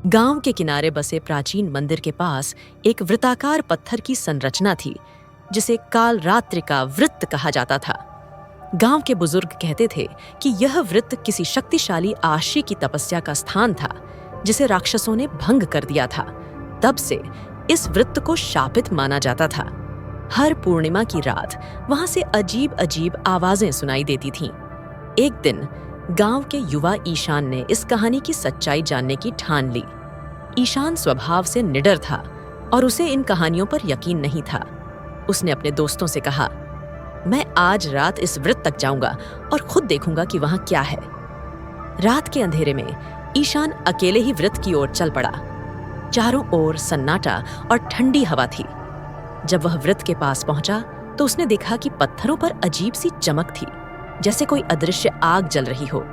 गांव के किनारे बसे प्राचीन मंदिर के पास एक वृत्ताकार पत्थर की संरचना थी, जिसे कालरात्रि का वृत्त कहा जाता था। गांव के बुजुर्ग कहते थे कि यह वृत्त किसी शक्तिशाली आशी की तपस्या का स्थान था, जिसे राक्षसों ने भंग कर दिया था। तब से इस वृत्त को शापित माना जाता था। हर पूर्णिमा की रात वहां से अजीब अजीब आवाजें सुनाई देती थीं। एक दिन गांव के युवा ईशान ने इस कहानी की सच्चाई जानने की ठान ली। ईशान स्वभाव से निडर था और उसे इन कहानियों पर यकीन नहीं था। उसने अपने दोस्तों से कहा, मैं आज रात इस वृत्त तक जाऊंगा और खुद देखूंगा कि वहां क्या है। रात के अंधेरे में ईशान अकेले ही वृत्त की ओर चल पड़ा। चारों ओर सन्नाटा और ठंडी हवा थी। जब वह वृत्त के पास पहुंचा तो उसने देखा कि पत्थरों पर अजीब सी चमक थी, जैसे कोई अदृश्य आग जल रही हो।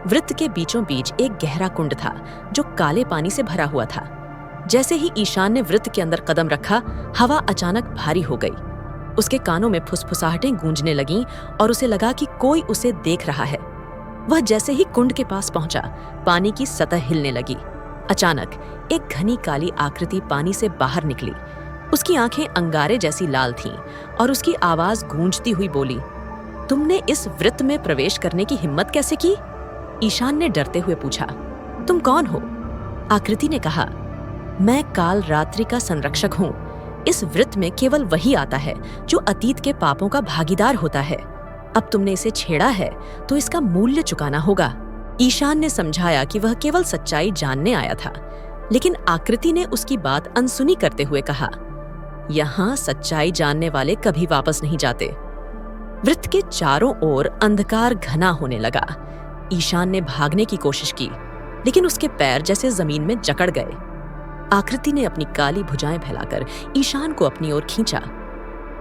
वृत्त के बीचों बीच एक गहरा कुंड था जो काले पानी से भरा हुआ था। जैसे ही ईशान ने वृत्त के अंदर कदम रखा, हवा अचानक भारी हो गई। उसके कानों में फुसफुसाहटें गूंजने लगीं और उसे लगा कि कोई उसे देख रहा है। वह जैसे ही कुंड के पास पहुंचा, पानी की सतह हिलने लगी। अचानक एक घनी काली आकृति पानी से बाहर निकली। उसकी आंखें अंगारे जैसी लाल थीं और उसकी आवाज गूंजती हुई बोली, तुमने इस वृत्त में प्रवेश करने की हिम्मत कैसे की? ईशान ने डरते हुए पूछा, तुम कौन हो? आकृति ने कहा, मैं कालरात्रि का संरक्षक हूँ। इस वृत्त में केवल वही आता है जो अतीत के पापों का भागीदार होता है। अब तुमने इसे छेड़ा है तो इसका मूल्य चुकाना होगा। ईशान ने समझाया कि वह केवल सच्चाई जानने आया था, लेकिन आकृति ने उसकी बात अनसुनी करते हुए कहा, यहाँ सच्चाई जानने वाले कभी वापस नहीं जाते। वृत्त के चारों ओर अंधकार घना होने लगा। ईशान ने भागने की कोशिश की, लेकिन उसके पैर जैसे जमीन में जकड़ गए। आकृति ने अपनी काली भुजाएं फैलाकर ईशान को अपनी ओर खींचा।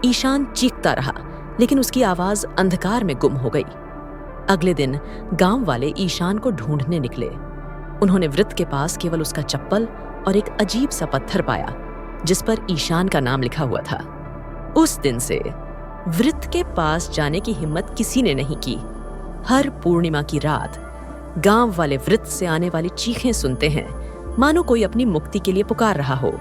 ईशान चीखता रहा, लेकिन उसकी आवाज अंधकार में गुम हो गई। अगले दिन गांव वाले ईशान को ढूंढने निकले। उन्होंने वृत्त के पास केवल उसका चप्पल और एक अजीब सा पत्थर पाया, जिस पर ईशान का नाम लिखा हुआ था। उस दिन से वृत्त के पास जाने की हिम्मत किसी ने नहीं की। हर पूर्णिमा की रात गांव वाले वृत्त से आने वाली चीखें सुनते हैं, मानो कोई अपनी मुक्ति के लिए पुकार रहा हो।